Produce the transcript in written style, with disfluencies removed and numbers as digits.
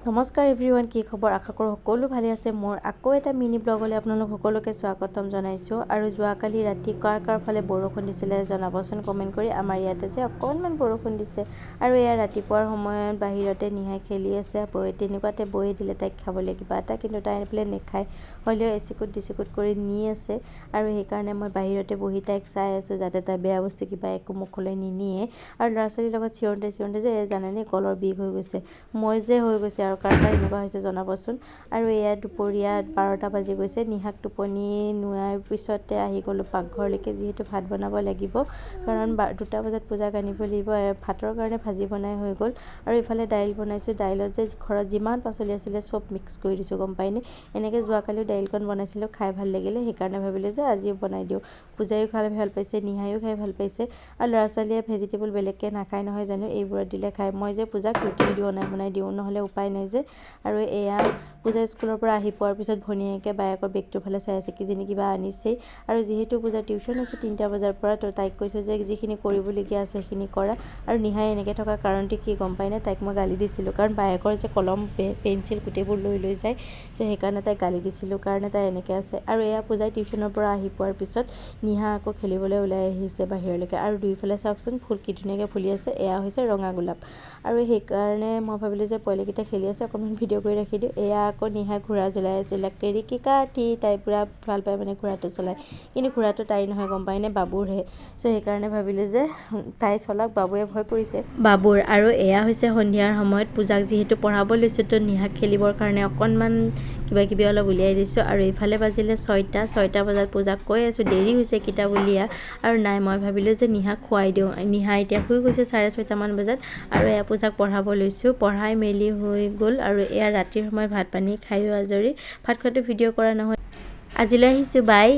নমস্কাৰ এভৰিৱান, কি খবৰ? আশা কৰোঁ সকলো ভালে আছে। মোৰ আকৌ এটা মিনি ব্লগলৈ আপোনালোক সকলোকে স্বাগতম জনাইছোঁ। আৰু যোৱাকালি ৰাতি কাৰ ফালে বৰষুণ দিছিলে জনাবচোন কমেণ্ট কৰি। আমাৰ ইয়াতে যে অকণমান বৰষুণ দিছে আৰু এয়া ৰাতিপুৱাৰ সময়ত বাহিৰতে নিহাই খেলি আছে। তেনেকুৱাতে বৈ দিলে তাইক খাবলৈ কিবা এটা, কিন্তু তাই বোলে নেখায়, হ'লেও এচিকুট কৰি নি আছে। আৰু সেইকাৰণে মই বাহিৰতে বহি তাইক চাই আছোঁ যাতে তাই বেয়া বস্তু কিবা একো মুখলৈ নিনিয়ে। আৰু ল'ৰা ছোৱালীৰ লগত চিঞৰোঁতে যে জানেনে গলৰ বিষ হৈ গৈছে, মই যে হৈ গৈছে। আৰু কাৰ এনেকুৱা হৈছে জনাবচোন। আৰু এয়া দুপৰীয়া 12টা বাজি গৈছে। নিহাক টোপনি নোৱাৰ পিছতে আহি গ'লোঁ পাকঘৰলৈকে, যিহেতু ভাত বনাব লাগিব, কাৰণ 2টা বজাত পূজাক আনিব লাগিব। ভাতৰ কাৰণে ভাজি বনাই হৈ গ'ল। আৰু ইফালে দাইল বনাইছোঁ। দাইলত যে ঘৰত যিমান পাচলি আছিলে চব মিক্স কৰি দিছোঁ, গম পায়নে? এনেকৈ যোৱাকালিও দাইলকণ বনাইছিলোঁ, খাই ভাল লাগিলে, সেইকাৰণে ভাবিলোঁ যে আজিও বনাই দিওঁ। পূজাইও খাই ভাল পাইছে, নিহাইও খাই ভাল পাইছে। আৰু ল'ৰা ছোৱালীয়ে ভেজিটেবল বেলেগকৈ নাখায় নহয় জানো, এইবোৰত দিলে খায়। মই যে পূজাক ৰুটি বনাই দিওঁ, নহ'লে উপায় নাই যে। আৰু এয়া পূজা স্কুলৰ পৰা আহি পোৱাৰ পিছত ভনীয়েকে বায়েকৰ বেগটোৰ ফালে চাই আছে, কিজানি কিবা আনিছেই। আৰু যিহেতু পূজাৰ টিউশ্যন আছে 3টা বজাৰ পৰা, তো তাইক কৈছোঁ যে যিখিনি কৰিবলগীয়া আছে সেইখিনি কৰা। আৰু নিহাই এনেকৈ থকা কাৰণটো কি গম পায়নে? তাইক মই গালি দিছিলোঁ, কাৰণ বায়েকৰ যে কলম পেঞ্চিল গোটেইবোৰ লৈ যায়, চ' সেইকাৰণে তাইক গালি দিছিলোঁ, কাৰণে তাই এনেকৈ আছে। আৰু এয়া পূজাই টিউশ্যনৰ পৰা আহি পোৱাৰ পিছত নিহা আকৌ খেলিবলৈ ওলাই আহিছে বাহিৰলৈকে। আৰু দুইফালে চাওকচোন ফুল কি ধুনীয়াকৈ ফুলি আছে, এয়া হৈছে ৰঙা গোলাপ। আৰু সেইকাৰণে মই ভাবিলোঁ যে পোৱালিকেইটা খেলি আছে, অকণমান ভিডিঅ' কৰি ৰাখি দিওঁ। এয়া আকৌ নিহাই ঘোঁৰা জ্বলাই আছিলে, কেৰিকি কাঠি, তাই পূৰা ভাল পায় মানে ঘোঁৰাটো চলাই। কিন্তু ঘোঁৰাটো তাই নহয়, গম পায়নে, বাবুৰহে। চ' সেইকাৰণে ভাবিলোঁ যে তাই চলাওক, বাবুৱে ভয় কৰিছে বাবুৰ। আৰু এয়া হৈছে সন্ধিয়াৰ সময়ত পূজাক যিহেতু পঢ়াব লৈছোঁ, তো নিহাক খেলিবৰ কাৰণে অকণমান কিবা কিবি অলপ উলিয়াই দিছোঁ। আৰু এইফালে বাজিলে 6টা বজাত পূজাক কৈ আছোঁ দেৰি হৈছে কিতাপ উলিয়া, আৰু নাই, মই ভাবিলোঁ যে নিহাক খুৱাই দিওঁ। নিহা এতিয়া শুই গৈছে 6:30 মান বজাত। আৰু এয়া পূজাক পঢ়াব লৈছোঁ, পঢ়াই মেলি হৈ গ'ল। আৰু এয়া ৰাতিৰ সময়ত ভাত পানী খায়ো আজৰি। ভাত খোৱাটো ভিডিঅ' কৰা নহয়, আজিলৈ আহিছোঁ, বাই।